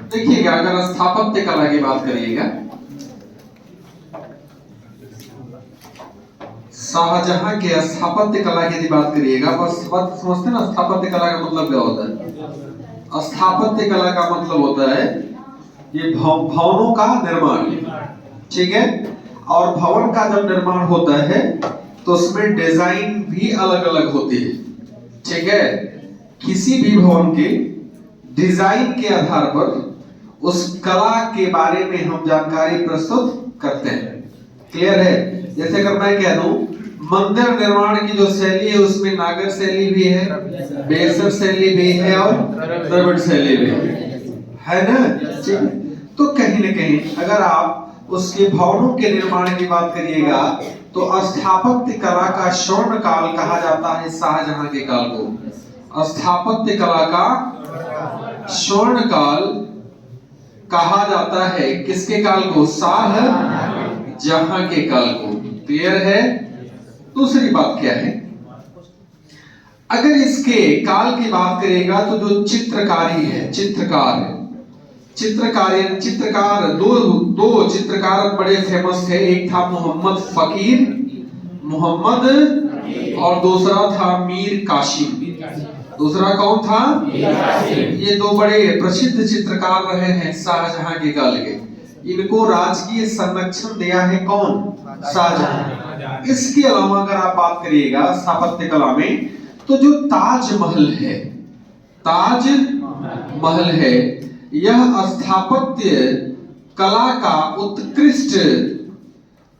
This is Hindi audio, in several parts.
देखिएगा, अगर स्थापत्य कला की बात करिएगा, शाहजहां के स्थापत्य कला की बात करिएगा, बस बात समझते ना। स्थापत्य कला का मतलब क्या होता है? स्थापत्य कला का मतलब होता है ये भवनों का निर्माण, ठीक है। और भवन का जब निर्माण होता है तो उसमें डिजाइन भी अलग अलग होती है, ठीक है। किसी भी भवन के डिजाइन के आधार पर उस कला के बारे में हम जानकारी प्रस्तुत करते हैं। क्लियर है? जैसे अगर मैं कह दूं मंदिर निर्माण की जो शैली है उसमें नागर शैली भी है, बेसर शैली भी है और द्रविड़ शैली भी है ना। तो कहीं न कहीं अगर आप उसके भवनों के निर्माण की बात करिएगा तो स्थापत्य कला का स्वर्ण काल कहा जाता है शाहजहां के काल को। स्थापत्य कला का स्वर्ण काल कहा जाता है किसके काल को? शाहजहां के काल को। क्लियर है? दूसरी बात क्या है, अगर इसके काल की बात करेगा तो जो चित्रकारी है, चित्रकार दो चित्रकार बड़े फेमस थे। एक था मोहम्मद फकीर और दूसरा था मीर कासिम। दूसरा कौन था? ये दो बड़े प्रसिद्ध चित्रकार रहे हैं शाहजहां के काल के। इनको राजकीय संरक्षण दिया है कौन? शाहजहां। इसके अलावा अगर आप बात करिएगा स्थापत्य कला में तो जो ताजमहल है, यह स्थापत्य कला का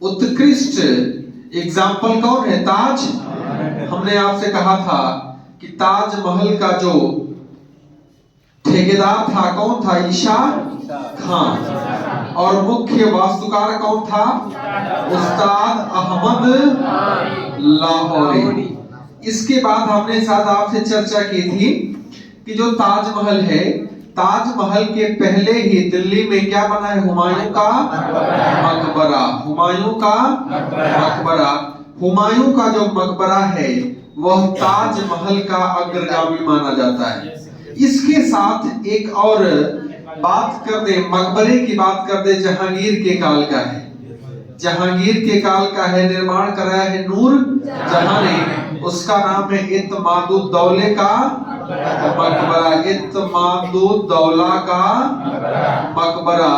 उत्कृष्ट एग्जाम्पल कौन है? ताज। हमने आपसे कहा था कि ताजमहल का जो ठेकेदार था कौन था? ईशा खान। और मुख्य वास्तुकार कौन था? उस्ताद अहमद लाहौरी। इसके बाद हमने साथ आपसे चर्चा की थी कि जो ताजमहल है, ताजमहल के पहले ही दिल्ली में क्या बना है? हुमायूं का मकबरा। हुमायूं का जो मकबरा है वह ताजमहल का अग्रगामी माना जाता है। इसके साथ एक और बात कर दे, मकबरे की बात कर दे, जहांगीर के काल का है। जहांगीर के काल का है, निर्माण कराया है नूरजहां ने। उसका नाम है इत्मादुद्दौले का मकबरा। इत्मादुद्दौला का मकबरा।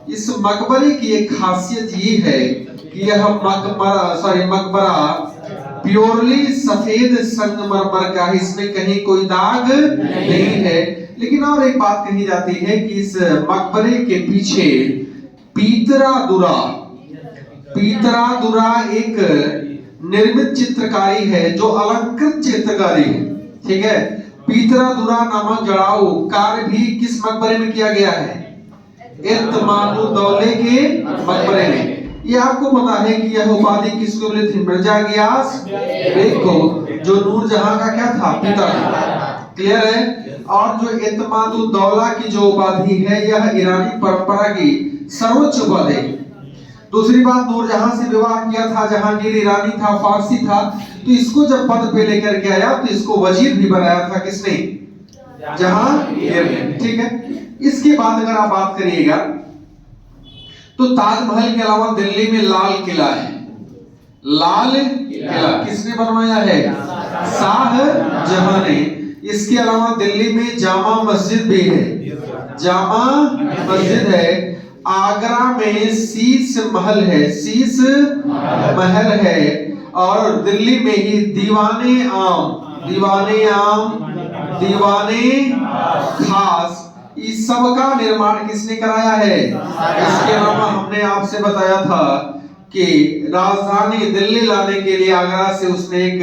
इस मकबरे की एक खासियत ये है कि यह मकबरा प्योरली सफेद संगमरमर का है, इसमें कहीं कोई दाग नहीं है। लेकिन और एक बात कही जाती है कि इस मकबरे के पीछे पीतरा दुरा एक निर्मित चित्रकारी है जो अलंकृत चित्रकारी है, ठीक है। पीतरा दुरा नामक जड़ाऊ कार्य भी किस मकबरे में किया गया है? इत्मादुद्दौले के मकबरे में। ये आपको पता है कि यह उपाधि किसको मिली थी? मिर्जा गियास बेग को, जो नूरजहां का क्या था? पिता था। क्लियर है? और जो इत्मादुद्दौला की जो उपाधि है यह ईरानी परंपरा की सर्वोच्च उपाधि। दूसरी बात, नूरजहां से विवाह किया था जहांगीर, ईरानी था, फारसी था। तो इसको जब पद पे लेकर के आया तो इसको वजीर भी बनाया था किसने? जहांगीर ने, ठीक है। इसके बाद अगर आप बात करिएगा तो ताजमहल के अलावा दिल्ली में लाल किला है। लाल किला किसने बनवाया है? शाहजहां ने। इसके अलावा दिल्ली में जामा मस्जिद भी है। जामा मस्जिद है। आगरा में शीश महल है। और दिल्ली में ही दीवाने खास, इस सब का निर्माण किसने कराया है? इसके अलावा हमने आपसे बताया था कि राजधानी दिल्ली लाने के लिए आगरा से उसने एक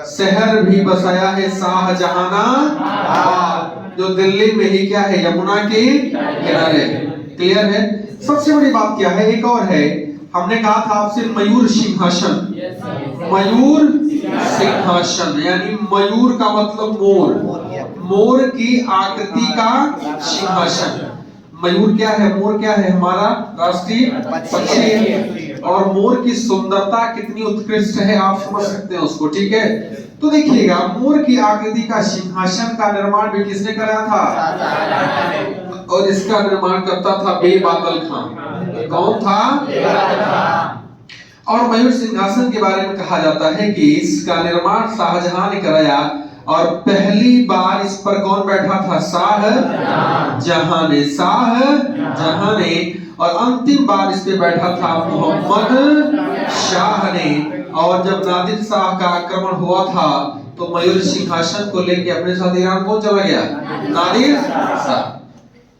शहर भी बसाया है, शाहजहानाबाद, जो दिल्ली में ही क्या है? यमुना के किनारे। क्लियर है? सबसे बड़ी बात क्या है? एक और है, हमने कहा था आपसे मयूर सिंहासन यानी मयूर का मतलब मोर की आकृति का सिंहासन। मयूर क्या है? मोर क्या है? हमारा राष्ट्रीय पक्षी है। और मोर की सुंदरता कितनी उत्कृष्ट है आप समझ सकते हैं उसको, ठीक है। तो देखिएगा मोर की आकृति का सिंहासन का निर्माण भी किसने कराया था? और इसका निर्माण करता था बेबादल खान। कौन था? और मयूर सिंहासन के बारे में कहा जाता है कि इसका निर्माण शाहजहां ने कराया और पहली बार इस पर कौन बैठा था? शाहजहां ने। और अंतिम बार इस पे बैठा था मोहम्मद शाह ने। और जब नादिर शाह का आक्रमण हुआ था तो मयूर सिंहासन को लेकर अपने साथ ईरान कौन चला गया? नादिर शाह।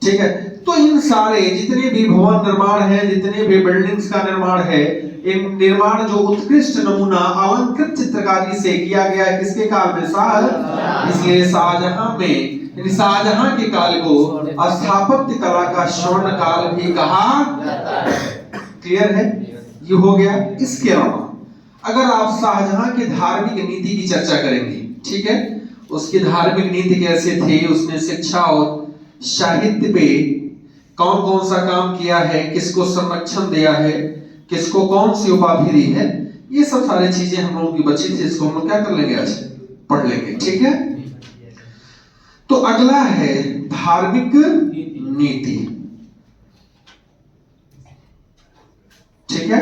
ठीक है, तो इन सारे जितने भी भवन निर्माण है, जितने भी बिल्डिंग्स का निर्माण है, इन निर्माण जो उत्कृष्ट नमूना अलंकृत चित्रकारी से किया गया है किसके काल में? शाह। इसलिए शाहजहां में शाहजहां के काल को स्थापत्य कला का स्वर्ण काल भी कहा। क्लियर है? ये हो गया। इसके अलावा अगर आप शाहजहां के धार्मिक नीति की चर्चा करेंगे, ठीक है, उसकी धार्मिक नीति कैसे थी, उसने शिक्षा और साहित्य पे कौन कौन सा काम किया है, किसको संरक्षण दिया है, किसको कौन सी उपाधि दी है, ये सब सारी चीजें हम लोगों की बची थी, इसको हम लोग क्या कर लेंगे? आज पढ़ लेंगे। ठीक है, तो अगला है धार्मिक नीति। ठीक है,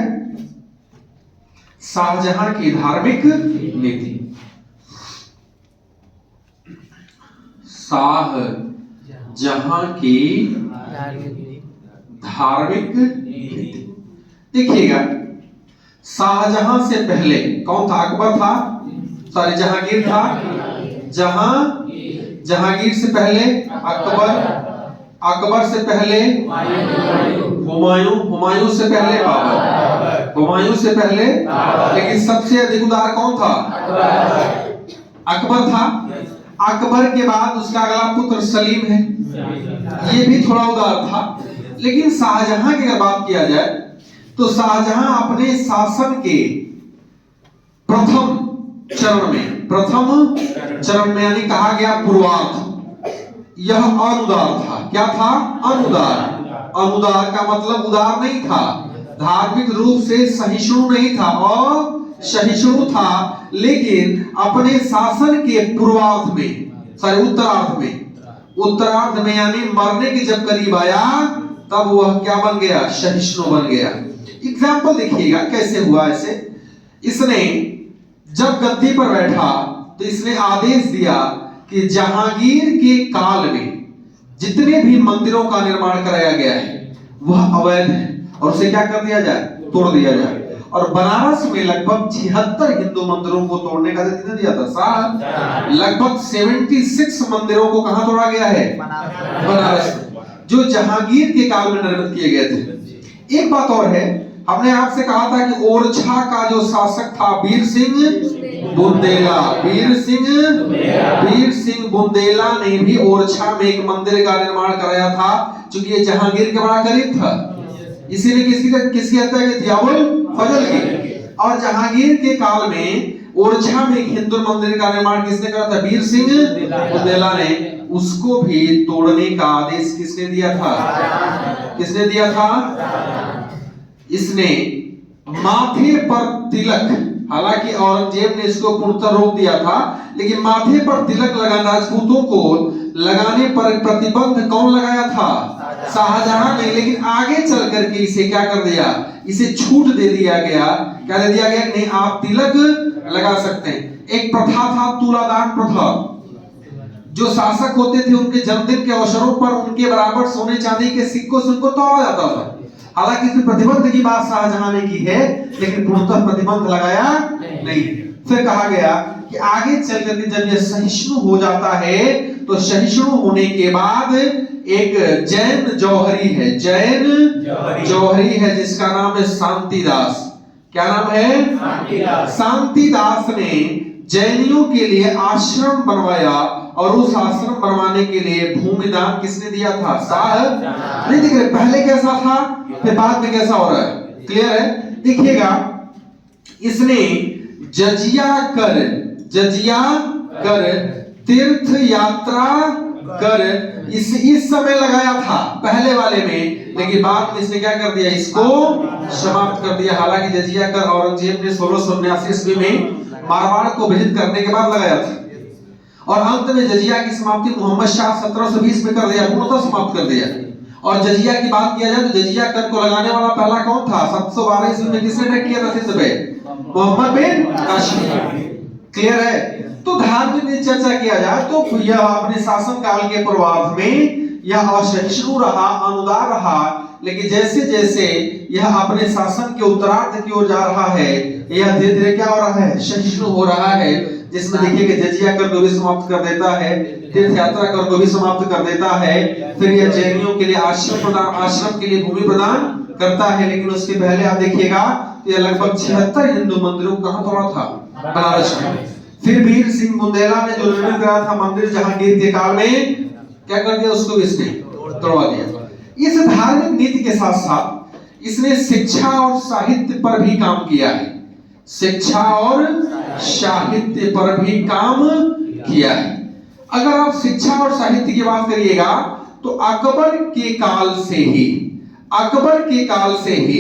शाहजहां की धार्मिक नीति। शाहजहां की धार्मिक नीति। देखिएगा, शाहजहां से पहले कौन था? अकबर था, सॉरी जहांगीर था। जहांगीर से पहले अकबर, अकबर से पहले हुमायूं, हुमायूं से पहले बाबर, हुमायूं से पहले, लेकिन सबसे अधिक उदार कौन था? अकबर था। अकबर के बाद उसका अगला पुत्र सलीम है, ये भी थोड़ा उदार था। लेकिन शाहजहां की अगर बात किया जाए तो शाहजहां अपने शासन के प्रथम चरण में यानी कहा गया पूर्वार्ध, यह अनुदार था। क्या था? अनुदार। अनुदार का मतलब उदार नहीं था, धार्मिक रूप से सहिष्णु नहीं था और सहिष्णु था, लेकिन अपने शासन के पूर्वार्ध में, सॉरी उत्तरार्ध में यानी मरने के जब करीब आया तब वह क्या बन गया? सहिष्णु बन गया। एग्जाम्पल देखिएगा कैसे हुआ। ऐसे इसने जब गद्दी पर बैठा तो इसने आदेश दिया कि जहांगीर के काल में जितने भी मंदिरों का निर्माण कराया गया है वह अवैध है और उसे क्या कर दिया जाए? तोड़ दिया जाए। और बनारस में लगभग 76 हिंदू मंदिरों को तोड़ने का निर्णय दिया था। साथ लगभग 76 मंदिरों को कहां तोड़ा गया है? बनारस में, जो जहांगीर के काल में निर्मित किए गए थे। एक बात और है, हमने आपसे कहा था कि ओरछा का जो शासक था वीर सिंह बुंदेला, वीर सिंह बुंदेला ने भी ओरछा में एक मंदिर का निर्माण कराया था, क्योंकि ये जहांगीर के बड़ा करीब था। इसी ने किसकी हत्या की थी? अबुल फजल की। और जहांगीर के काल में ओरछा में एक हिंदू मंदिर का निर्माण किसने करा था? वीर सिंह बुंदेला ने। उसको भी तोड़ने का आदेश किसने दिया था? किसने दिया था? इसने माथे पर तिलक, हालांकि औरंगजेब ने इसको पूर्णतः रोक दिया था, लेकिन माथे पर तिलक लगाना, राजपूतों को लगाने पर प्रतिबंध कौन लगाया था? शाहजहां ने। लेकिन आगे चल करके इसे क्या कर दिया? इसे छूट दे दिया गया। क्या दे दिया गया? नहीं, आप तिलक लगा सकते हैं। एक प्रथा था तुलादान प्रथा, जो शासक होते थे उनके जन्मदिन के अवसरों पर उनके बराबर सोने चांदी के सिक्कों से उनको तोड़ा जाता था। हालांकि इसमें प्रतिबंध की बात शाहजहां ने की है, लेकिन पूर्णतः प्रतिबंध लगाया नहीं। फिर कहा गया कि आगे चल करके जब यह सहिष्णु हो जाता है तो सहिष्णु होने के बाद एक जैन जौहरी है जिसका नाम है शांतिदास। क्या नाम है? शांतिदास ने जैनियों के लिए आश्रम बनवाया और उस आश्रम बनवाने के लिए भूमि दान किसने दिया था? शाह। नहीं दिख रहे? पहले कैसा था फिर बाद में कैसा हो रहा है? क्लियर है? देखिएगा, इसने जजिया कर तीर्थ यात्रा कर इस समय लगाया था पहले वाले में, लेकिन बाद में इसने क्या कर दिया? इसको समाप्त कर दिया। हालांकि जजिया कर औरंगजेब ने 1679 ईस्वी में मारवाड़ को विजिट करने के बाद लगाया था। और अंत में जजिया की समाप्ति मोहम्मद शाह 1720 में कर दिया, पूर्णतः समाप्त कर दिया। और जजिया की बात किया जाए तो जजिया कर को लगाने वाला पहला कौन था? 712 ईस्वी में किसने अटैक किया था सिंध पे? मोहम्मद बिन काशिम। क्लियर है? तो धार्मिक की चर्चा किया जाए तो यह अपने शासन काल के पूर्वार्ध में यह असहिष्णु रहा, अनुदार रहा, लेकिन जैसे जैसे यह अपने शासन के उत्तरार्ध की ओर जा रहा है, यह धीरे धीरे क्या हो रहा है? सहिष्णु हो रहा है। जिसमें देखिए कि जजिया कर को भी समाप्त कर देता है, तीर्थ यात्रा कर को भी समाप्त कर देता है, फिर यह जैनियों के लिए आश्रम के लिए भूमि प्रदान करता है। लेकिन उसके पहले आप देखिएगा यह लगभग 76 हिंदू मंदिरों को कहां तोड़ा था? बनारस में। फिर वीर सिंह बुंदेला ने जो निर्माण करा था मंदिर जहांगीर के काल में, क्या कर दिया? उसको इसने तोड़वा दिया। इस धार्मिक नीति के साथ साथ इसने शिक्षा और साहित्य पर भी काम किया है। शिक्षा और साहित्य पर भी काम किया है। अगर आप शिक्षा और साहित्य की बात करिएगा तो अकबर के काल से ही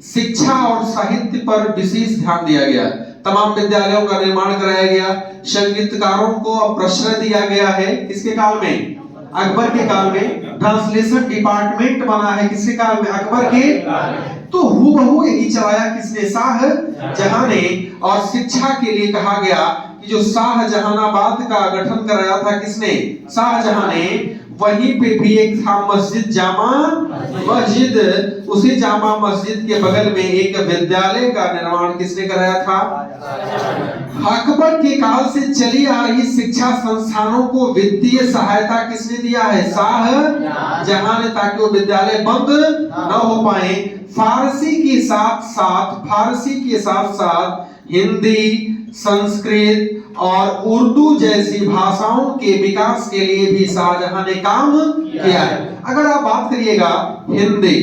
शिक्षा और साहित्य पर विशेष ध्यान दिया गया। तमाम विद्यालयों का निर्माण कराया गया, संगीतकारों को प्रश्रय दिया गया है। किसके काल में? अकबर के काल में। ट्रांसलेशन डिपार्टमेंट बना है किसके काल में? अकबर के। तो हूबहू यही चलाया किसने? शाहजहां ने। और शिक्षा के लिए कहा गया कि जो शाहजहानाबाद का गठन कराया था किसने? शाहजहां ने। वहीं पे भी एक था मस्जिद, जामा मस्जिद। उसी जामा मस्जिद के बगल में एक विद्यालय का निर्माण किसने कराया था? अकबर के काल से चली आ रही शिक्षा संस्थानों को वित्तीय सहायता किसने दिया है? शाहजहां ने, ताकि वो विद्यालय बंद न हो पाए। फारसी के साथ साथ हिंदी, संस्कृत और उर्दू जैसी भाषाओं के विकास के लिए भी शाहजहां ने काम किया है। अगर आप बात करिएगा हिंदी,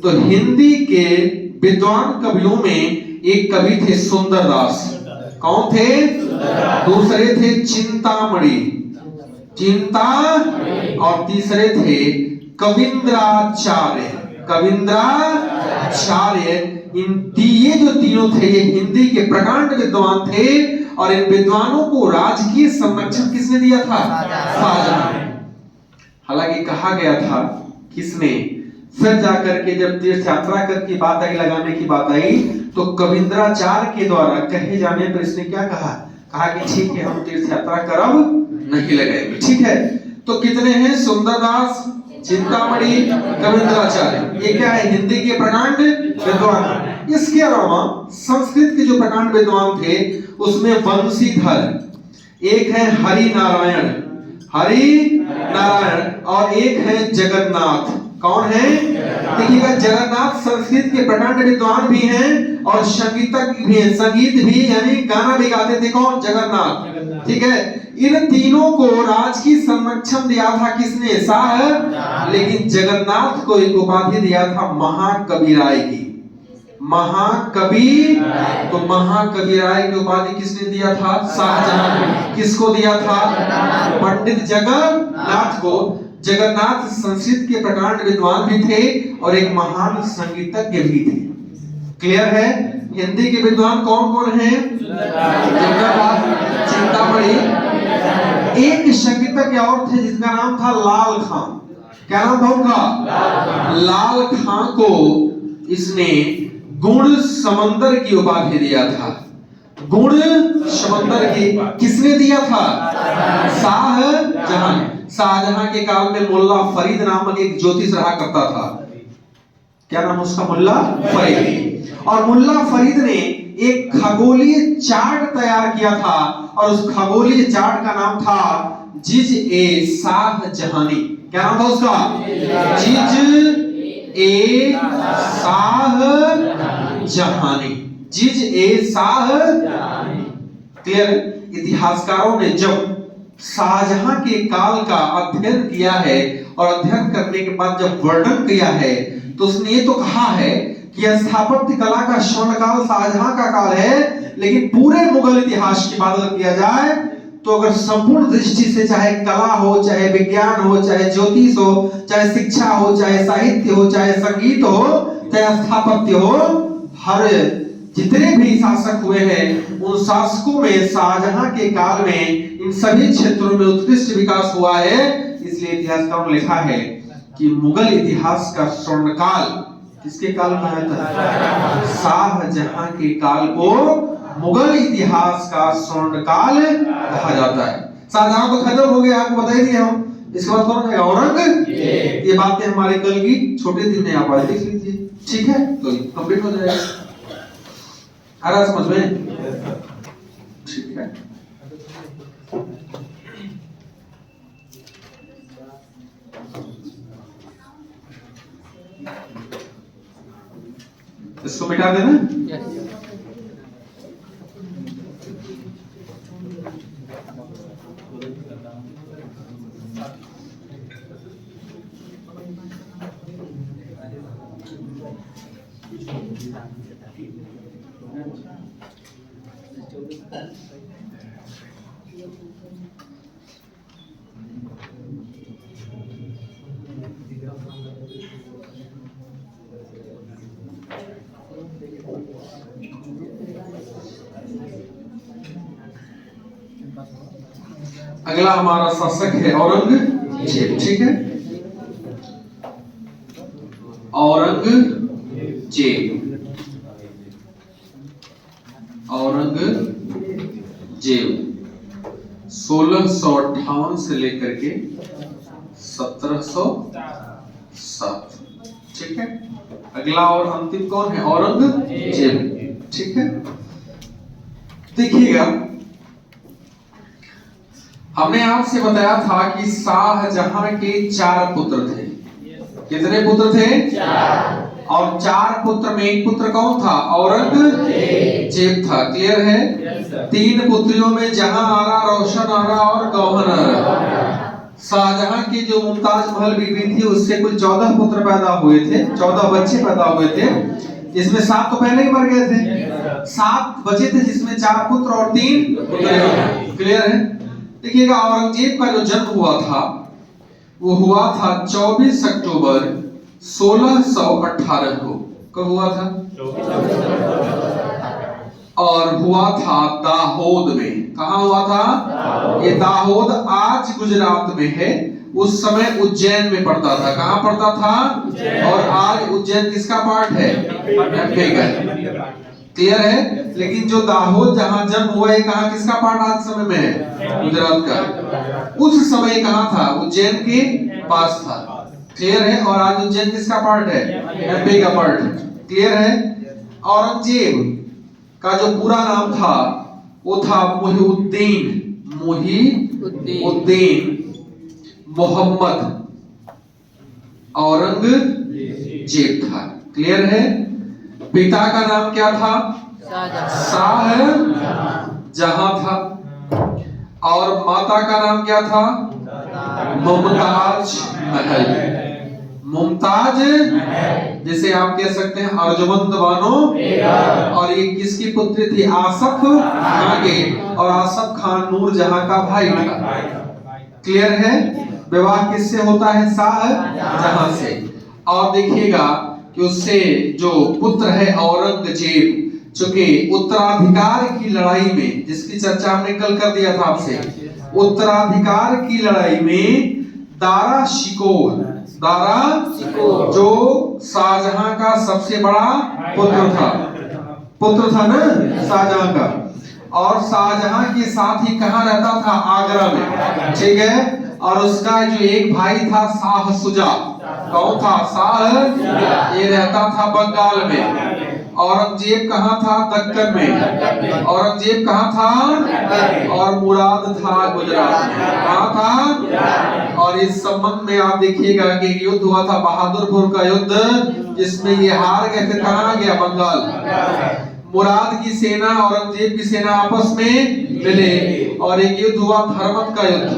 तो हिंदी के विद्वान कवियों में एक कवि थे सुंदरदास। कौन थे? दूसरे थे चिंतामणि, और तीसरे थे कविंद्राचार्य। ये जो तीनों थे ये हिंदी के प्रकांड विद्वान थे। और इन विद्वानों को राजकीय संरक्षण किसने दिया था? शाहजहां। हालांकि कहा गया था किसने? फिर जाकर के जब तीर्थ यात्रा कर की बात आई, लगाने की बात आई, तो कविंद्राचार्य के द्वारा कहे जाने पर इसने क्या कहा? कि ठीक है, हम तीर्थ यात्रा करब नहीं लगाएंगे। ठीक है, तो कितने हैं? सुंदरदास, चिंतामणि, कविंद्राचार्य। ये क्या है? हिंदी के प्रकांड विद्वान। इसके अलावा संस्कृत के जो प्रकांड विद्वान थे उसमें वंशीधर, एक है हरि नारायण, और एक है जगन्नाथ। कौन है? देखिएगा, जगन्नाथ संस्कृत के प्रकांड विद्वान भी हैं और संगीतज्ञ भी हैं। संगीत भी यानी गाना भी गाते थे। कौन? जगन्नाथ। ठीक है, इन तीनों को राजकीय संरक्षण दिया था किसने? शाह। लेकिन जगन्नाथ को एक उपाधि दिया था महाकवि राय की। महाकवि, तो महाकवि राय की उपाधि किसने दिया था? शाहजहां। किसको दिया था? पंडित जगन्नाथ को। जगन्नाथ संस्कृत के प्रकांड विद्वान भी थे और एक महान संगीतज्ञ भी थे। क्लियर है? हिंदी के विद्वान कौन कौन हैं? चिंतामणि। एक संगीतज्ञ और थे जिसका नाम था लाल खां। क्या नाम था उनका? लाल खां को इसने गुण समंदर की उपाधि दिया था। गुण समंदर की किसने दिया था? शाहजहां। शाहजहां के काल में मुल्ला फरीद नामक एक ज्योतिष रहा करता था। क्या नाम उसका? मुल्ला फरीद। और मुल्ला फरीद ने एक खगोलीय चार्ट तैयार किया था और उस खगोलीय चार्ट का नाम था जिज ए शाहजहानी। क्या नाम था उसका? जिज ए शाहजहानी। जिज ए शाहजहानी। क्लियर? इतिहासकारों ने जब शाहजहां के काल का अध्ययन किया है और अध्ययन करने के बाद जब वर्णन किया है तो उसने ये तो कहा है कि स्थापत्य कला का स्वर्ण काल शाहजहां का काल है। लेकिन पूरे मुगल इतिहास की बात अगर किया जाए तो अगर संपूर्ण दृष्टि से, चाहे कला हो, चाहे विज्ञान हो, चाहे ज्योतिष हो, चाहे शिक्षा हो, चाहे साहित्य हो, चाहे संगीत हो, चाहे स्थापत्य हो, हर जितने भी शासक हुए हैं उन शासकों में शाहजहां के काल में इन सभी क्षेत्रों में उत्कृष्ट विकास हुआ है। इसलिए इतिहासकारों ने लिखा है कि मुगल इतिहास का स्वर्णकाल किसके काल में आता है? शाहजहां के काल को मुगल इतिहास का स्वर्णकाल कहा जाता है। शाहजहां तो खत्म हो गया, आपको बता ही दिया हम। इसके बाद कौन है? औरंगजेब। ये बातें हमारे कल की छोटे दिन में आप आज देख लीजिए, ठीक है? तो कंप्लीट हो जाएगा। आ रहा समझ में? ठीक है। इसको मिटा देना। अगला हमारा शासक है औरंगजेब, ठीक है? औरंगजेब औरंगजेब 1658 से लेकर के 1707, ठीक है? अगला और अंतिम कौन है? औरंगजेब, ठीक है? देखिएगा, हमने आपसे बताया था कि शाहजहां के 4 पुत्र थे। कितने पुत्र थे? 4। और 4 पुत्र में एक पुत्र कौन था? औरंगजेब था। क्लियर है? 3 पुत्रियों में जहां आरा, रोशन आरा और गौहर आरा। शाहजहां की जो मुमताज महल बीवी थी उससे कुल 14 पुत्र पैदा हुए थे, 14 बच्चे पैदा हुए थे। इसमें 7 तो पहले ही मर गए थे, 7 बचे थे जिसमें 4 पुत्र और 3 पुत्र। क्लियर है? देखिएगा, औरंगजेब का जो जन्म हुआ था वो हुआ था 24 अक्टूबर 1618 को। कब हुआ था? और हुआ था दाहोद में। कहा हुआ था? ये दाहोद आज गुजरात में है, उस समय उज्जैन में पड़ता था। कहाँ पड़ता था? और आज उज्जैन किसका पार्ट है? एमपी का। क्लियर है? लेकिन जो दाहोद जहां जन्म हुआ है, कहां किसका पार्ट आज समय में है? गुजरात का। उस समय कहां था? उज्जैन के पास था। क्लियर है? और आज उज्जैन किसका पार्ट है? एमपी का पार्ट। क्लियर है? औरंगजेब का जो पूरा नाम था वो था मुहीउद्दीन मोहम्मद औरंगजेब था। क्लियर है? पिता का नाम क्या था? शाहजहां था। और माता का नाम क्या था? मुमताज महल। मुमताज, जिसे आप कह सकते हैं अर्जुमंद बानो। और ये किसकी पुत्री थी? आसफ खान के। और आसफ खान नूरजहां का भाई था। क्लियर है? विवाह किससे होता है? शाहजहां से। और देखिएगा कि उससे जो पुत्र है औरंगजेब, चूंकि उत्तराधिकार की लड़ाई में, जिसकी चर्चा हमने कल कर दिया था आपसे, उत्तराधिकार की लड़ाई में दारा शिकोह जो शाहजहां का सबसे बड़ा पुत्र था ना शाहजहां का। और शाहजहां के साथ ही कहां रहता था? आगरा में, ठीक है? और उसका जो एक भाई था शाह सुजा। कौन था? शाह, ये रहता था बंगाल में। औरंगजेब कहाँ था? दक्कन में। औरंगजेब कहाँ था? और मुराद था गुजरात में। कहाँ था? और इस संबंध में आप देखिएगा कि युद्ध हुआ था, बहादुरपुर का युद्ध, जिसमें ये हार गए थे। कहाँ गया? बंगाल। मुराद की सेना औरंगजेब की सेना आपस में मिले और एक युद्ध हुआ धर्मत का युद्ध।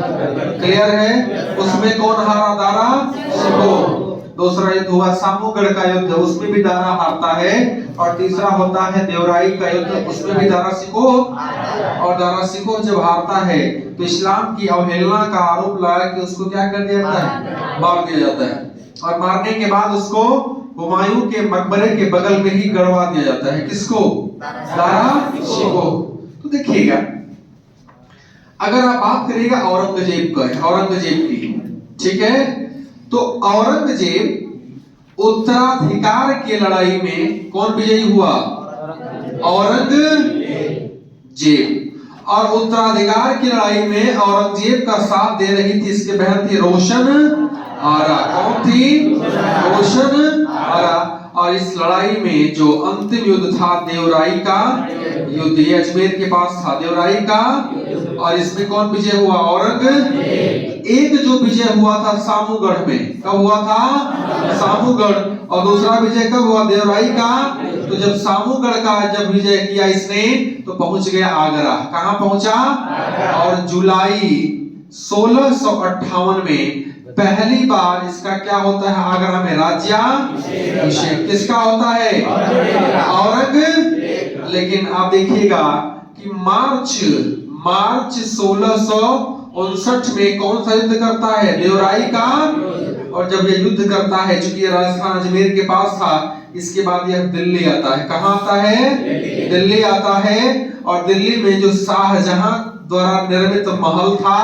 क्लियर है? उसमें कौन हारा? दारा शिकोह। दूसरा युद्ध हुआ सामूगढ़ का युद्ध, उसमें भी दारा हारता है। और तीसरा होता है देवराई का युद्ध, उसमें भी दारा शिकोह। और दारा शिकोह जब हारता है तो इस्लाम की अवहेलना का आरोप लगा कि उसको क्या कर दिया जाता है? मार दिया जाता है। और मारने के बाद उसको हुमायूं के मकबरे के बगल में ही गड़वा दिया जाता है। किसको? दारा शिकोह। तो देखिएगा, अगर आप बात करिएगा औरंगजेब की, ठीक है, तो औरंगजेब उत्तराधिकार की लड़ाई में कौन विजयी हुआ? औरंगजेब। और उत्तराधिकार की लड़ाई में औरंगजेब का साथ दे रही थी इसकी बहन थी रोशन आरा। कौन थी? रोशन आरा। और इस लड़ाई में जो अंतिम युद्ध था देवराई का युद्ध, ये अजमेर के पास था देवराई का, और इसमें कौन विजय हुआ? औरंगजेब। एक जो विजय हुआ था सामूगढ़ में, कब हुआ था? सामूगढ़। और दूसरा विजय कब हुआ? देवराई का। तो जब सामूगढ़ का जब विजय किया इसने, तो पहुंच गया आगरा। कहां पहुंचा? और जुलाई 1658 में पहली बार इसका क्या होता है? आगरा में राज्याभिषेक किसका होता है? औरंगजेब। लेकिन आप देखिएगा कि मार्च 1659 में कौन सा युद्ध करता है? देवराई का। और जब ये युद्ध करता है, चूंकि ये राजस्थान अजमेर के पास था, इसके बाद यह दिल्ली आता है। कहां आता है? दिल्ली आता है। और दिल्ली में जो शाहजहां द्वारा निर्मित महल था,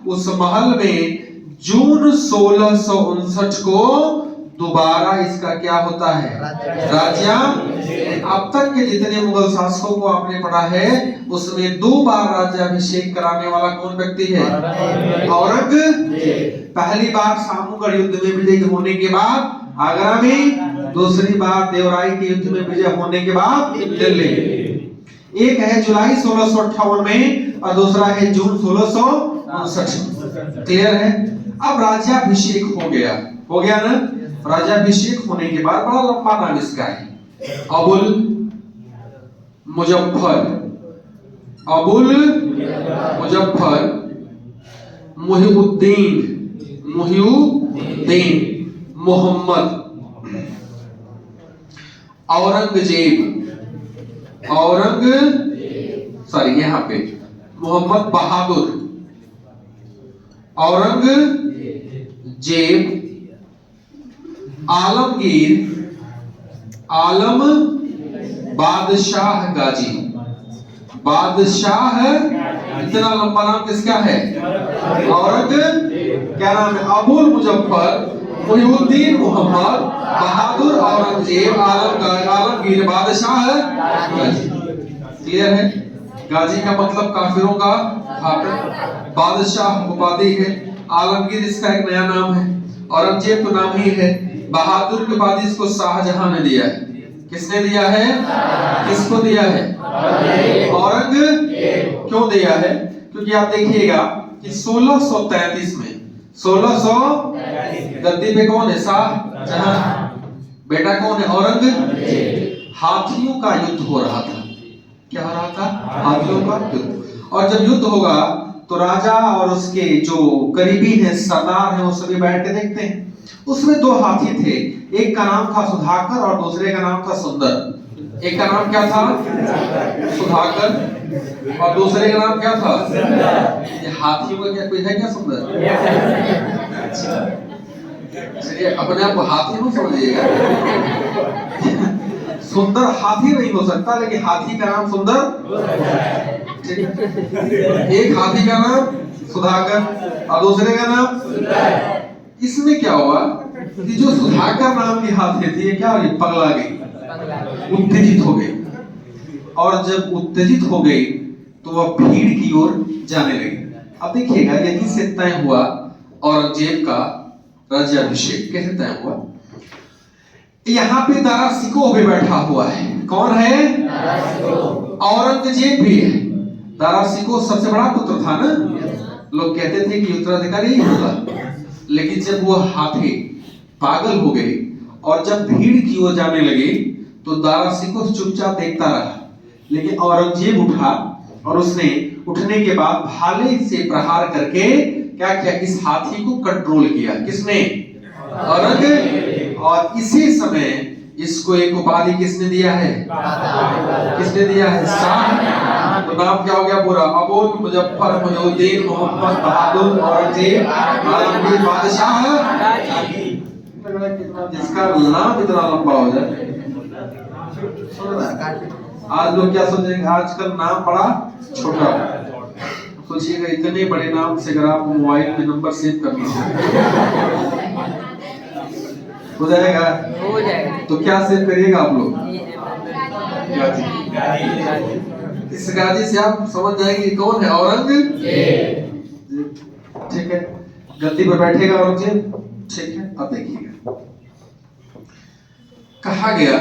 उस महल में जून 1659 को दोबारा इसका क्या होता है? राज्याभिषेक। अब तक के जितने मुगल शासकों को आपने पढ़ा है, उसमें 2 बार राज्याभिषेक कराने वाला कौन व्यक्ति है? औरंगजेब। पहली बार सामूगढ़ युद्ध में विजय होने के बाद आगरा में, दूसरी बार देवराई के युद्ध में विजय होने के बाद दिल्ली। एक है जुलाई 1658 में और दूसरा है जून 1659। क्लियर है? अब राज्याभिषेक हो गया ना? राज्याभिषेक होने के बाद बड़ा लंबा नाम इसका है, अबुल मुजफ्फर मुहिउद्दीन मोहम्मद यहाँ पे मोहम्मद बहादुर औरंगजेब आलम बादशाह गाजी। इतना लंबा नाम किसका है? औरंगजेब। क्या नाम है? अबुल मुजफ्फर मुहिउद्दीन मोहम्मद बहादुर औरंगजेब आलमगीर बादशाह गाजी। क्लियर है? गाजी का मतलब काफिरों का घातक, बादशाह उपाधि है, आलमगीर इसका एक नया नाम है, औरंगजेब तो नाम ही है, बहादुर के बाद इसको शाहजहां ने दिया है। किसने दिया है? किसको दिया है? औरंगजेब। क्यों दिया है? क्योंकि आप देखिएगा कि 1633 में 1633 गद्दी पे कौन है? शाहजहां। बेटा कौन है? औरंगजेब। हाथियों का युद्ध हो रहा था। क्या हो रहा था? हाथियों का युद्ध। और जब युद्ध होगा तो राजा और उसके जो करीबी हैं, सरदार हैं, वो सभी बैठ के देखते हैं। उसमें 2 हाथी थे, एक का नाम था सुधाकर और दूसरे का नाम था सुंदर। एक का नाम क्या था? सुधाकर, और दूसरे का नाम क्या था? ये हाथियों का क्या कोई है क्या? सुंदर। चलिए, अपने आप को हाथी मत समझिएगा। सुंदर हाथी नहीं हो सकता, लेकिन हाथी का नाम सुंदर। एक हाथी का नाम सुधाकर और दूसरे का नाम सुंदर। इसमें क्या हुआ कि जो सुधाकर नाम की हाथी थी, ये क्या हुई? पगला गई, उत्तेजित हो गई। और जब उत्तेजित हो गई तो वह भीड़ की ओर जाने लगी। अब देखिएगा, यहीं से तय हुआ औरंगजेब का राज्याभिषेक। कैसे तय हुआ? यहाँ पे दारा शिकोह भी बैठा हुआ है। कौन है? औरंगजेब भी है। दारा शिकोह सबसे बड़ा पुत्र था ना। लोग कहते थे कि उत्तराधिकारी ही होगा, लेकिन जब वो हाथी पागल हो गए और जब भीड़ की ओर जाने लगे तो दारा शिकोह चुपचाप देखता रहा। लेकिन औरंगजेब उठा और उसने उठने के बाद भाले से प्रहार करके क्या किया? इस हाथी को कंट्रोल किया। किसने? औरंगजेब। और इसी समय इसको एक उपाधि किसने दिया है? किसने दिया है? शाह। तो नाम क्या हो गया पूरा? अबुल मुजफ्फर मुहिउद्दीन मोहम्मद बहादुर औरंगजेब आलमगीर बादशाह। जिसका नाम इतना लंबा हो जाए, आज लोग क्या सोचेंगे, आजकल नाम बड़ा छोटा। सोचिएगा इतने बड़े नाम से अगर आप मोबाइल में नंबर सेव करना हो जाएगा, हो जाएगा। तो क्या सेव करिएगा आप लोग? इस गाजी से आप समझ जाएंगे कौन है औरंगजेब। ठीक है, गद्दी पर बैठेगा औरंगजेब। ठीक है, अब देखिएगा कहा गया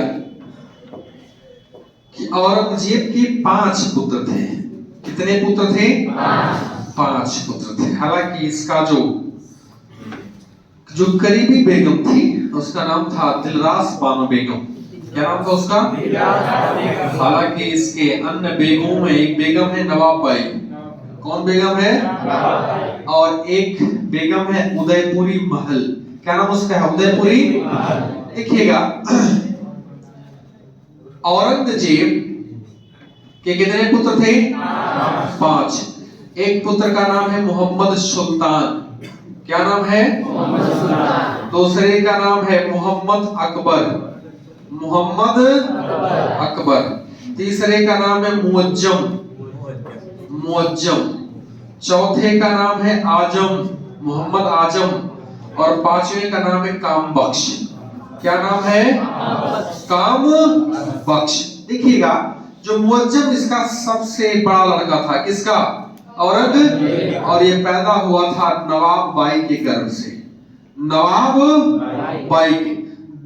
कि औरंगजेब के 5 पुत्र थे। कितने पुत्र थे? 5 पुत्र थे। हालांकि इसका जो करीबी बेगम थी उसका नाम था दिलरास बानो बेगम। क्या नाम था उसका? हालांकि इसके अन्य बेगमों में एक बेगम है नवाब बाई। कौन बेगम है? और एक बेगम है उदयपुरी महल। क्या नाम उसका है? उदयपुरी। देखिएगा औरंगजेब के कितने पुत्र थे? 5। एक पुत्र का नाम है मोहम्मद सुल्तान। क्या नाम है? दूसरे का नाम है मोहम्मद अकबर। मोहम्मद अकबर। तीसरे का नाम है मुअज्जम। चौथे का नाम है आजम, मोहम्मद आजम। और 5वें का नाम है काम बख्श। क्या नाम है? काम बख्श। देखिएगा जो मुअज्जम इसका सबसे बड़ा लड़का था। किसका? औरंगजेब। और ये पैदा हुआ था नवाब बाई के गर्भ से। नवाब बाई के।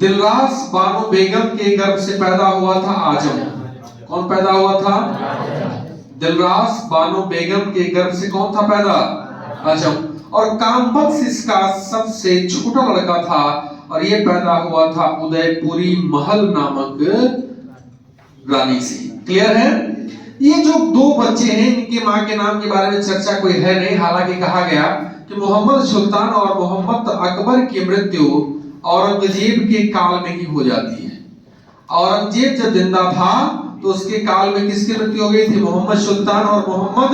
दिलरास बानो बेगम के गर्भ से पैदा हुआ था आजम। कौन पैदा हुआ था? दिलरास बानो बेगम के गर्भ से कौन था पैदा? आजम। और कामबख्श इसका सबसे छोटा लड़का था और ये पैदा हुआ था उदयपुरी महल नामक रानी से। क्लियर है? ये जो 2 बच्चे हैं इनके मां के नाम के बारे में चर्चा कोई है नहीं। हालांकि कहा गया कि मोहम्मद सुल्तान और मोहम्मद अकबर की मृत्यु औरंगजेब के काल में ही हो जाती है। औरंगजेब जब जिंदा था तो उसके काल में किसकी मृत्यु हो गई थी? मोहम्मद सुल्तान और मोहम्मद।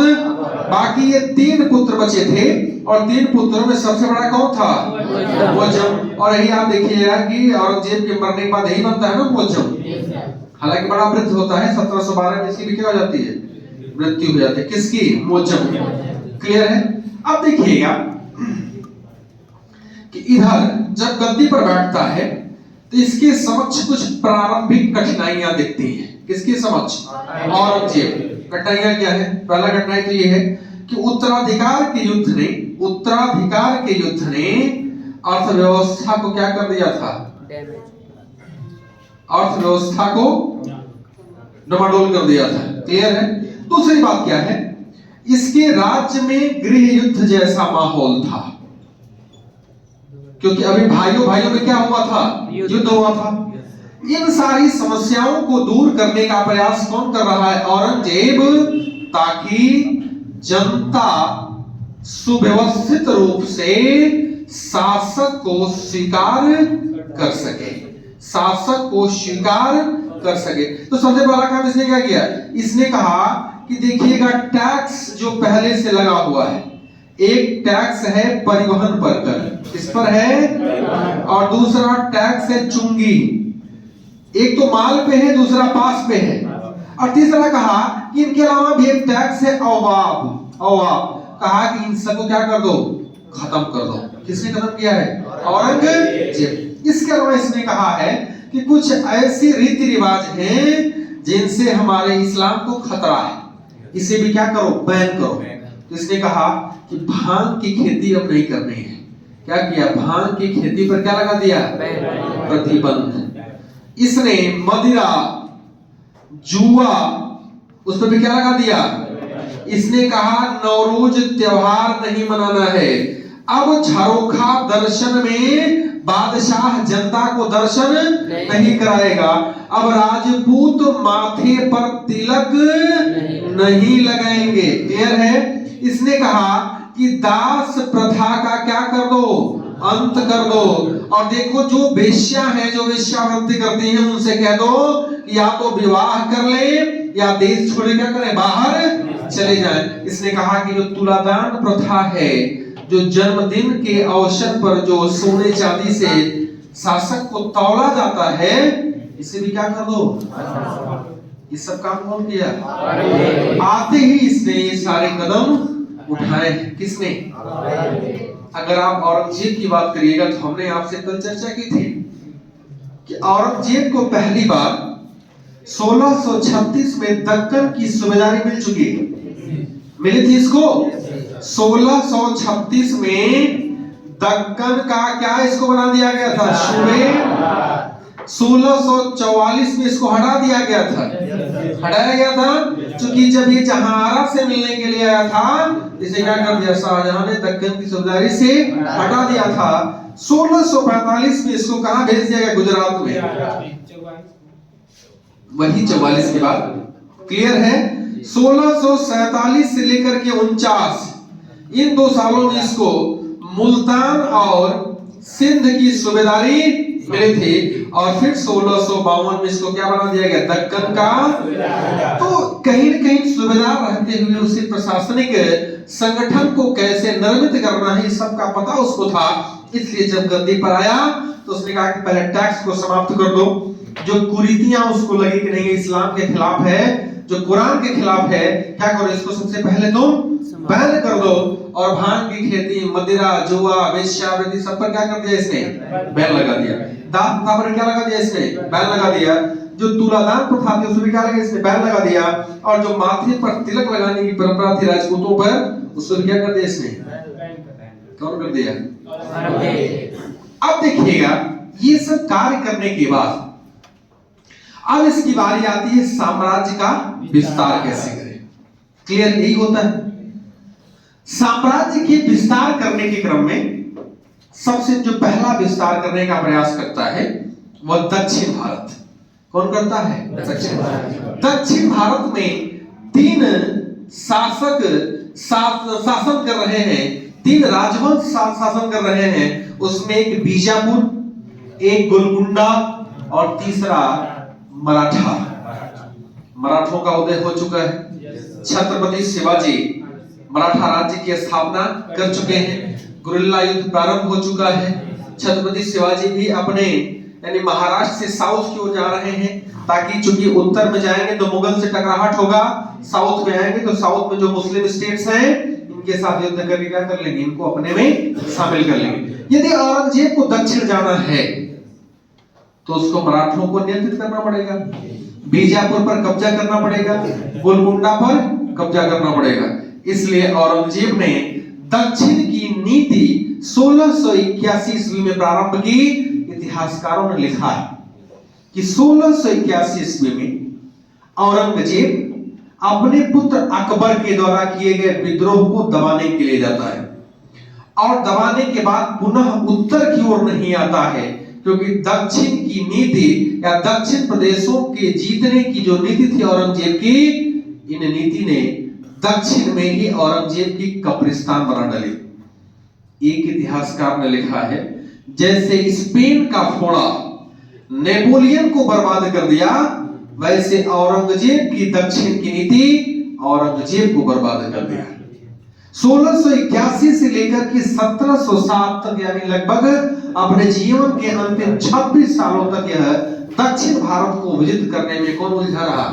बाकी ये 3 पुत्र बचे थे और 3 पुत्रों में सबसे बड़ा कौन था? मुअज्जम। और यही आप देखिएगा कि औरंगजेब के मरने के बाद यही बनता है ना मुअज्जम। हालांकि बड़ा वृद्ध होता है, 1712 में इसकी भी क्या हो जाती है? मृत्यु हो जाती है। किसकी? मुअज्जम। क्लियर है? अब देखिएगा कि इधर जब गद्दी पर बैठता है तो इसके समक्ष कुछ प्रारंभिक कठिनाइयां दिखती हैं। किसके समक्ष? औरंगजेब। कठिनाइयां क्या है? पहला कठिनाई तो ये है कि उत्तराधिकार के युद्ध ने अर्थव्यवस्था को क्या कर दिया था? अर्थव्यवस्था को डमाडोल कर दिया था। क्लियर है? दूसरी बात क्या है? इसके राज्य में गृह युद्ध जैसा माहौल था, क्योंकि अभी भाइयों में क्या हुआ था? युद्ध हुआ था। इन सारी समस्याओं को दूर करने का प्रयास कौन कर रहा है? औरंगजेब, ताकि जनता सुव्यवस्थित रूप से शासक को स्वीकार कर सके। कर सके। तो सबसे पहला काम इसने क्या किया? इसने कहा कि देखिएगा टैक्स जो पहले से लगा हुआ है, एक टैक्स है परिवहन पर कर, किस पर है? और दूसरा टैक्स है चुंगी। एक तो माल पे है, दूसरा पास पे है। और तीसरा कहा कि इनके अलावा भी एक टैक्स है अवाब। कहा कि इन सबको क्या कर दो? खत्म कर दो। किसने खत्म किया है? औरंगजेब। इसके अलावा इसने कहा है कि कुछ ऐसे रीति रिवाज हैं जिनसे हमारे इस्लाम को खतरा है, इसे भी क्या करो? बैन करो। तो इसने कहा कि भांग की खेती अब नहीं करनी है। क्या किया? भांग की खेती पर क्या लगा दिया? प्रतिबंध। इसने मदिरा, जुआ, उस पर भी क्या लगा दिया? इसने कहा नवरोज त्योहार नहीं मनाना है। अब झरोखा दर्शन में बादशाह जनता को दर्शन नहीं कराएगा। अब राजपूत माथे पर तिलक नहीं लगाएंगे। क्लियर है? इसने कहा कि दास प्रथा का क्या कर दो? अंत कर दो। और देखो जो वेश्या है, जो वेश्यावृत्ति करती हैं, उनसे कह दो कि या तो विवाह कर ले या देश छोड़ क्या करें? बाहर चले जाएं। इसने कहा कि जो तुलादान प्रथा है, जो जन्मदिन के अवसर पर जो सोने चांदी से शासक को तौला जाता है, इसे भी क्या कर दो? ये सब काम कौन किया? आते ही इसने ये सारे कदम उठाए। किसने? अगर आप औरंगजेब की बात करिएगा तो हमने आपसे कल चर्चा की थी कि औरंगजेब को पहली बार 1636 में दक्कन की सूबेदारी मिल चुकी है। मिली थी इसको 1636 में दक्कन का क्या इसको बना दिया गया था? सूबे। 1644 में इसको हटा दिया गया था। हटाया गया था क्योंकि जब ये जहांआरा से मिलने के लिए आया था, इसे क्या कर दिया? शाहजहां ने दक्कन की सूबेदारी से हटा दिया था। 1645 में इसको कहां भेज दिया गया? गुजरात में। वही 44 के बाद क्लियर है। 1647 से लेकर के 49 इन 2 सालों में इसको मुल्तान और सिंध की सूबेदारी मिली थी और फिर 1652 में इसको क्या बना दिया गया? दक्कन का। तो कहीं न कहीं सूबेदार रहते हुए उसे प्रशासनिक संगठन को कैसे निर्मित करना है सबका पता उसको था। इसलिए जब गद्दी पर आया तो उसने कहा कि पहले टैक्स को समाप्त कर दो। जो कुरीतियां उसको लगी कि नहीं इस्लाम के खिलाफ है, जो कुरान के खिलाफ है, क्या करो इसको सबसे पहले तुम बैन कर दो। और भांग की खेती, मदिरा, जुआ, वेश्यावृत्ति सब पर क्या कर दिया इसने? बैन लगा दिया। दांत पर क्या लगा दिया इसने? बैन लगा दिया। जो तुलादान प्रथा थी उसमें क्या लगा? इसने बैन लगा दिया। और जो माथे पर तिलक लगाने की परंपरा थी राजपूतों पर, उसको क्या कर दिया इसने? कौन कर दिया? अब देखिएगा ये सब कार्य करने के बाद अब इसकी बारी आती है साम्राज्य का विस्तार कैसे करें। क्लियर? यही होता है। साम्राज्य के विस्तार करने के क्रम में सबसे जो पहला विस्तार करने का प्रयास करता है वह दक्षिण भारत। कौन करता है? दक्षिण भारत। दक्षिण भारत में 3 शासक शासन कर रहे हैं, 3 राजवंश शासन कर रहे हैं। उसमें एक बीजापुर, एक गोलकुंडा और तीसरा मराठा। मराठों का उदय हो चुका है। छत्रपति शिवाजी मराठा राज्य की स्थापना कर चुके हैं। गुरिल्ला युद्ध प्रारंभ हो चुका है। छत्रपति शिवाजी भी अपने यानी महाराष्ट्र से साउथ की ओर जा रहे हैं, ताकि चूंकि उत्तर में जाएंगे तो मुगल से टकराहट होगा, साउथ में आएंगे तो साउथ में जो मुस्लिम स्टेट्स हैं इनके साथ युद्ध करके क्या कर लेंगे? इनको अपने में शामिल कर लेंगे। यदि औरंगजेब को दक्षिण जाना है तो उसको मराठों को नियंत्रित करना पड़ेगा, बीजापुर पर कब्जा करना पड़ेगा, गोलकुंडा पर कब्जा करना पड़ेगा। इसलिए औरंगजेब ने दक्षिण की नीति 1681 ईस्वी में प्रारंभ की। इतिहासकारों ने लिखा है कि 1681 ईस्वी में औरंगजेब अपने पुत्र अकबर के द्वारा किए गए विद्रोह को दबाने के लिए जाता है और दबाने के बाद पुनः उत्तर की ओर नहीं आता है, क्योंकि दक्षिण की नीति या दक्षिण प्रदेशों के जीतने की जो नीति थी औरंगजेब की, इन नीति ने दक्षिण में ही औरंगजेब की कब्रिस्तान बना डाली। एक इतिहासकार ने लिखा है जैसे स्पेन का फोड़ा नेपोलियन को बर्बाद कर दिया, वैसे औरंगजेब की दक्षिण की नीति औरंगजेब को बर्बाद कर दिया। 1681 से लेकर के 1707 तक यानी लगभग अपने जीवन के अंतिम 26 सालों तक यह दक्षिण भारत को विजित करने में कौन उलझा रहा?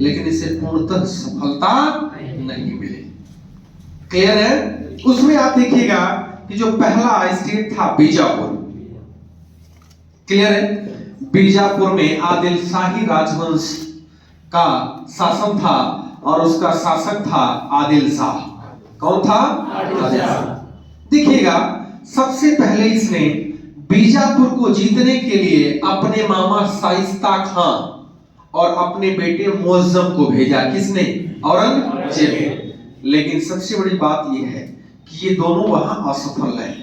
लेकिन इसे पूर्णतः सफलता नहीं मिली। क्लियर है? उसमें आप देखिएगा कि जो पहला स्टेट था बीजापुर। क्लियर है? बीजापुर में आदिल शाही राजवंश का शासन था और उसका शासक था आदिल शाह। कौन था? आदिल शाह। देखिएगा सबसे पहले इसने बीजापुर को जीतने के लिए अपने मामा शाइस्ता खां और अपने बेटे मुअज्जम को भेजा। किसने? औरंगजेब। लेकिन सबसे बड़ी बात यह है कि ये दोनों वहां असफल रहे।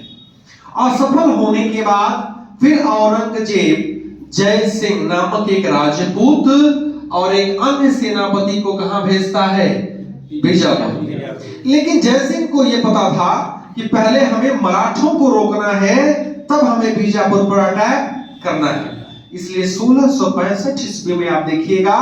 असफल होने के बाद फिर औरंगजेब जय सिंह नामक एक राजपूत और एक अन्य सेनापति को कहां भेजता है? बीजापुर। लेकिन जय सिंह को यह पता था कि पहले हमें मराठों को रोकना है, तब हमें बीजापुर पर अटैक करना है। इसलिए 1665 ईस्वी में आप देखिएगा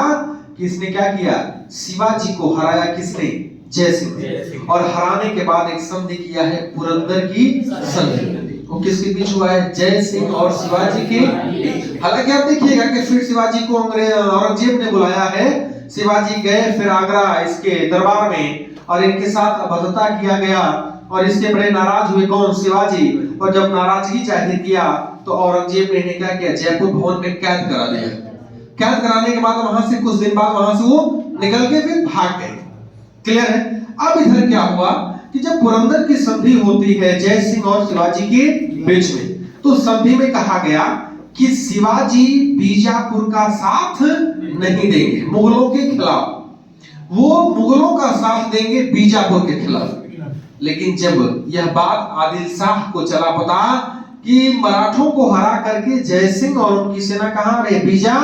कि इसने क्या किया? शिवाजी को हराया। किसने? जय सिंह। और हराने के बाद एक संधि किया है, पुरंदर की संधि। वो किसके बीच हुआ है? जय सिंह और शिवाजी के। हालांकि आप देखिएगा कि फिर शिवाजी को औरंगजेब ने बुलाया है। शिवाजी गए फिर आगरा इसके दरबार में और इनके साथ अभद्रता किया गया और इसके बड़े नाराज हुए कौन? शिवाजी। और जब नाराजगी जाहिर किया तो औरंगजेब ने क्या किया? जयपुर भवन में कैद करा दिया। कैद कराने के बाद वहां से कुछ दिन बाद वहां से वो निकल के फिर भाग गए। क्लियर है? अब इधर क्या हुआ कि जब पुरंदर की संधि होती है जय सिंह और शिवाजी के बीच में, तो संधि में कहा गया कि शिवाजी बीजापुर का साथ नहीं देंगे मुगलों के खिलाफ, वो मुगलों का साथ देंगे बीजापुर के खिलाफ। लेकिन जब यह बात आदिल शाह को चला पता कि मराठों को हरा करके जय सिंह और उनकी सेना कहां रहे? बीजा,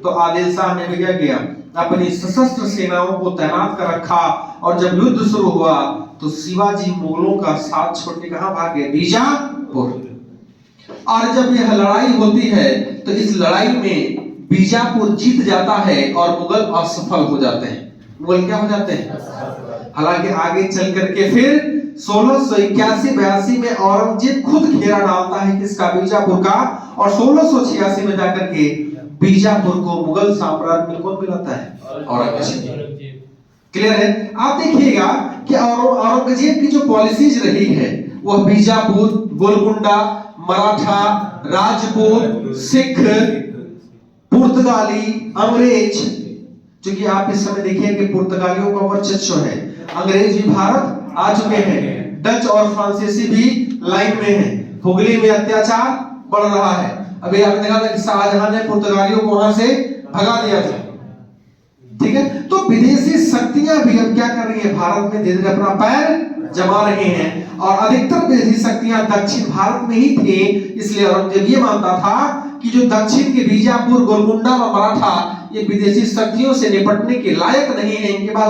तो आदिल शाह ने भी क्या किया? अपनी सशस्त्र सेनाओं को तैनात कर रखा और जब युद्ध शुरू हुआ तो शिवाजी मुगलों का साथ छोड़ के कहां भाग गए? बीजापुर। और जब यह लड़ाई होती है तो इस लड़ाई में बीजापुर जीत जाता है और मुगल असफल हो जाते हैं। मुगल क्या हो जाते हैं? हालांकि आगे चल करके फिर 1681-82 में औरंगजेब खुद घेरा डालता है किसका? बीजापुर का। और 1686 में जाकर के बीजापुर को मुगल साम्राज्य में कौन मिलाता है? औरंगजेब। क्लियर है? आप देखिएगा कि औरंगजेब की जो पॉलिसीज रही है वह बीजापुर, गोलकुंडा, मराठा, राजपूत, सिख, पुर्तगाली, अंग्रेज, क्योंकि आप इस समय देखिए कि पुर्तगालियों का वर्चस्व है, अंग्रेज भी भारत आ चुके हैं, डच और फ्रांसीसी भी लाइन में है, हुगली में अत्याचार बढ़ रहा है। अभी आपने देखा था कि शाहजहां ने पुर्तगालियों को वहां से भगा दिया था। ठीक है? तो विदेशी शक्तियां भी अब क्या कर रही है? भारत में धीरे धीरे अपना पैर जमा रहे हैं और अधिकतर विदेशी शक्तियां दक्षिण भारत में ही थे। इसलिए औरंगजेब ये मानता था कि जो दक्षिण के बीजापुर, गोलकुंडा और मराठा ये विदेशी शक्तियों से निपटने के लायक नहीं है, इनके पास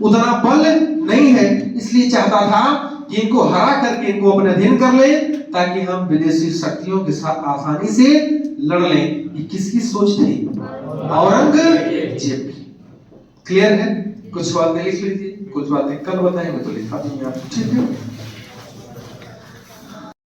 उतना बल नहीं है। इसलिए चाहता था कि इनको हरा करके इनको अपने अधीन कर ले ताकि हम विदेशी शक्तियों के साथ आसानी से लड़ लें। ये किसकी सोच थी? औरंगजेब की। क्लियर है? कुछ बातें लिख लीजिए, कुछ बातें कल बताएंगे तो लिखा देंगे आप। ठीक है?